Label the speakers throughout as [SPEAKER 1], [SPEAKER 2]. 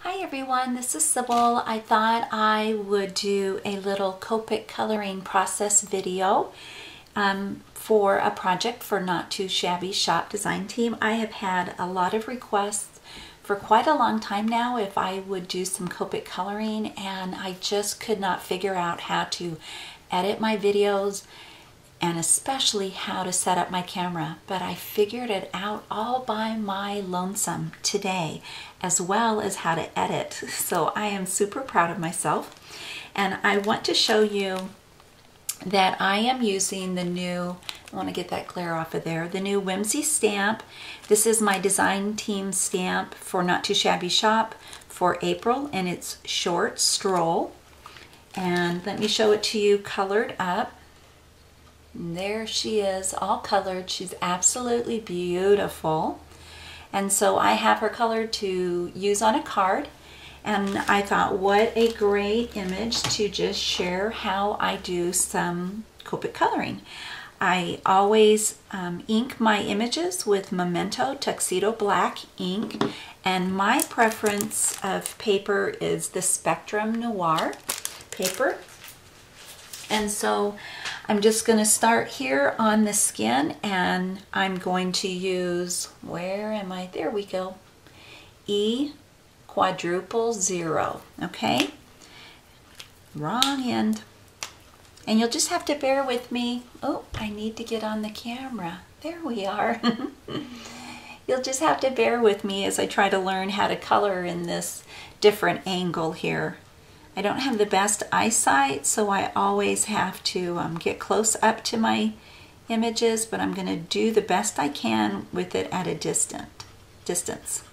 [SPEAKER 1] Hi everyone, this is Sybil. I thought I would do a little Copic coloring process video for a project for Not Too Shabby Shop Design Team. I have had a lot of requests for quite a long time now if I would do some Copic coloring, and I just could not figure out how to edit my videos and especially how to set up my camera, but I figured it out all by my lonesome today, as well as how to edit. So I am super proud of myself, and I want to show you that I am using the new, I want to get that glare off of there, the new Whimsy stamp. This is my design team stamp for Not Too Shabby Shop for April, and it's Short Stroll. And let me show it to you colored up. And there she is, all colored. She's absolutely beautiful. And so I have her colored to use on a card. And I thought, what a great image to just share how I do some Copic coloring. I always ink my images with Memento Tuxedo Black ink. And my preference of paper is the Spectrum Noir paper. And so I'm just going to start here on the skin, and I'm going to use, where am I? There we go. E quadruple 0. Okay? Wrong end. And you'll just have to bear with me. Oh, I need to get on the camera. There we are. You'll just have to bear with me as I try to learn how to color in this different angle here. I don't have the best eyesight, so I always have to get close up to my images, but I'm going to do the best I can with it at a distance.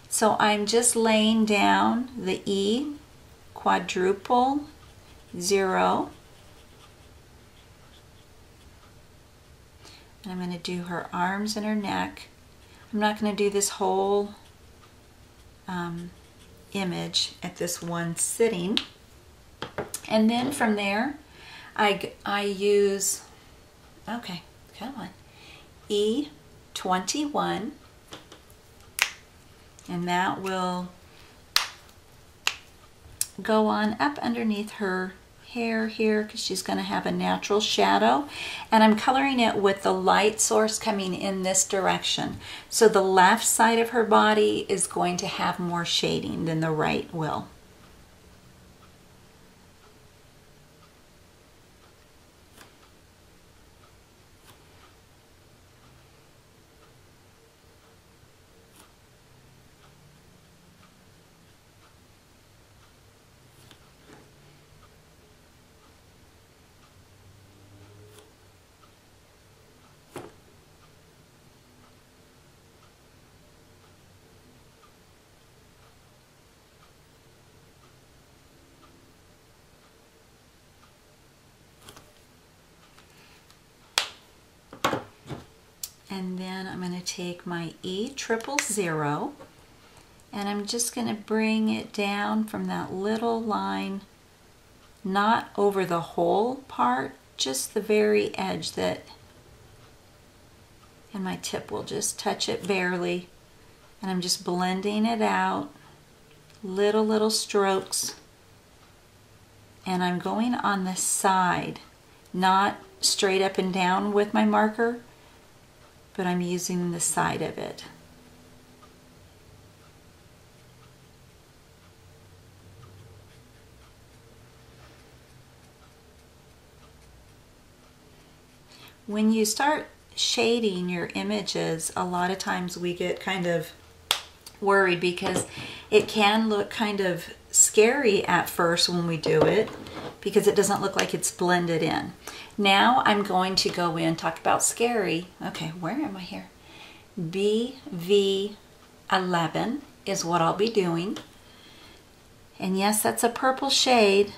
[SPEAKER 1] So I'm just laying down the E quadruple 0. And I'm going to do her arms and her neck. I'm not going to do this whole image at this one sitting, and then from there I use, okay, come on, E21, and that will go on up underneath her hair here because she's going to have a natural shadow, and I'm coloring it with the light source coming in this direction. So the left side of her body is going to have more shading than the right will. And then I'm going to take my E000, and I'm just going to bring it down from that little line, not over the whole part, just the very edge that, and my tip will just touch it barely, and I'm just blending it out, little strokes, and I'm going on the side, not straight up and down with my marker, but I'm using the side of it. When you start shading your images, a lot of times we get kind of worried because it can look kind of scary at first when we do it because it doesn't look like it's blended in. Now I'm going to go in, talk about scary. Okay, where am I here? BV11 is what I'll be doing. And yes, that's a purple shade,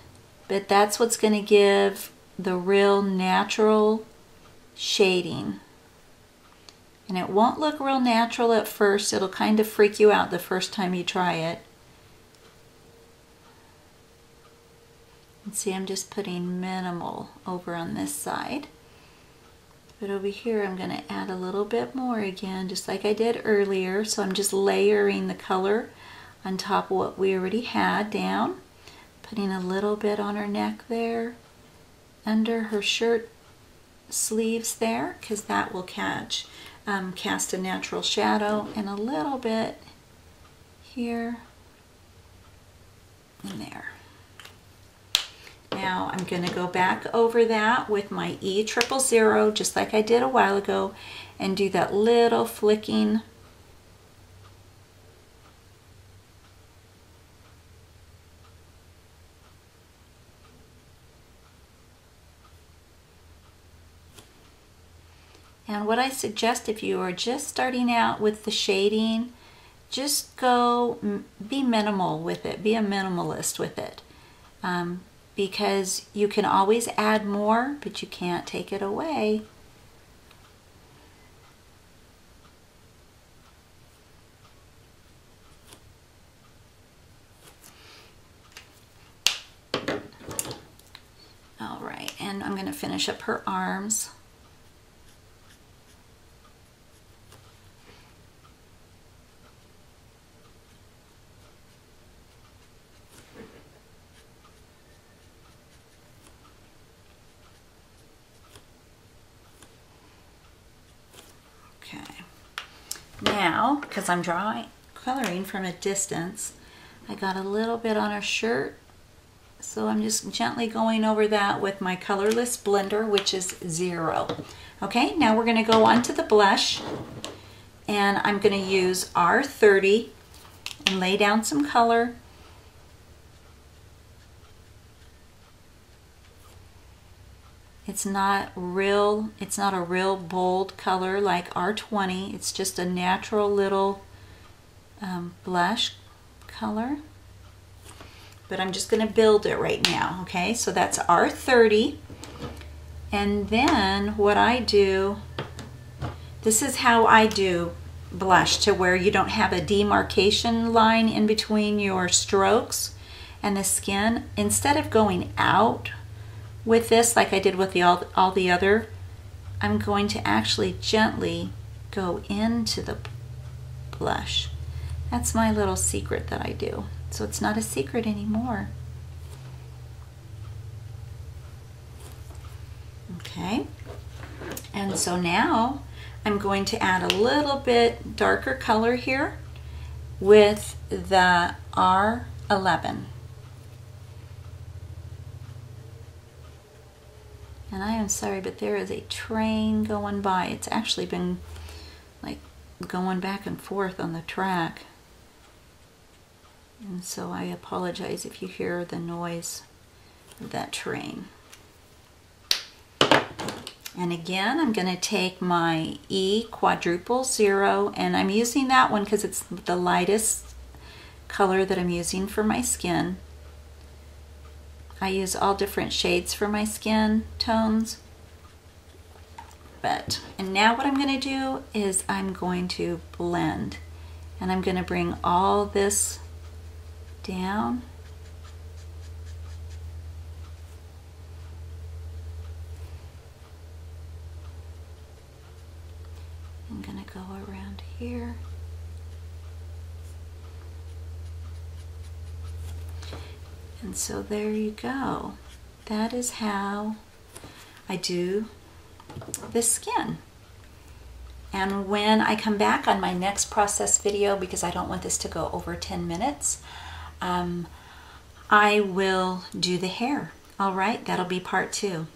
[SPEAKER 1] but that's what's going to give the real natural shading. And it won't look real natural at first. It'll kind of freak you out the first time you try it. And see, I'm just putting minimal over on this side. But over here I'm going to add a little bit more again, just like I did earlier. So I'm just layering the color on top of what we already had down. Putting a little bit on her neck there, under her shirt sleeves there, because that will cast a natural shadow, and a little bit here and there. Now I'm going to go back over that with my E000, just like I did a while ago, and do that little flicking . And what I suggest, if you are just starting out with the shading, just be minimal with it, be a minimalist with it. Because you can always add more, but you can't take it away. All right, and I'm going to finish up her arms. Now, because I'm coloring from a distance, I got a little bit on her shirt, so I'm just gently going over that with my colorless blender, which is 0. Okay, now we're going to go on to the blush, and I'm going to use R30 and lay down some color. It's not a real bold color like R20. It's just a natural little blush color. But I'm just going to build it right now, okay? So that's R30. And then what I do, this is how I do blush, to where you don't have a demarcation line in between your strokes and the skin. Instead of going out with this like I did with all the other, I'm going to actually gently go into the blush. That's my little secret that I do. So it's not a secret anymore. Okay, and so now I'm going to add a little bit darker color here with the R11. And I am sorry, but there is a train going by. It's actually been like going back and forth on the track. And so I apologize if you hear the noise of that train. And again, I'm going to take my E000, and I'm using that one because it's the lightest color that I'm using for my skin. I use all different shades for my skin tones. And now what I'm going to do is I'm going to blend. And I'm going to bring all this down. I'm going to go around here. And so there you go. That is how I do the skin. And when I come back on my next process video, because I don't want this to go over 10 minutes, I will do the hair. All right, that'll be part 2.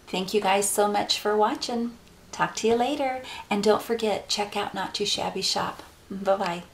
[SPEAKER 1] Thank you guys so much for watching. Talk to you later. And don't forget, check out Not Too Shabby Shop. Bye-bye.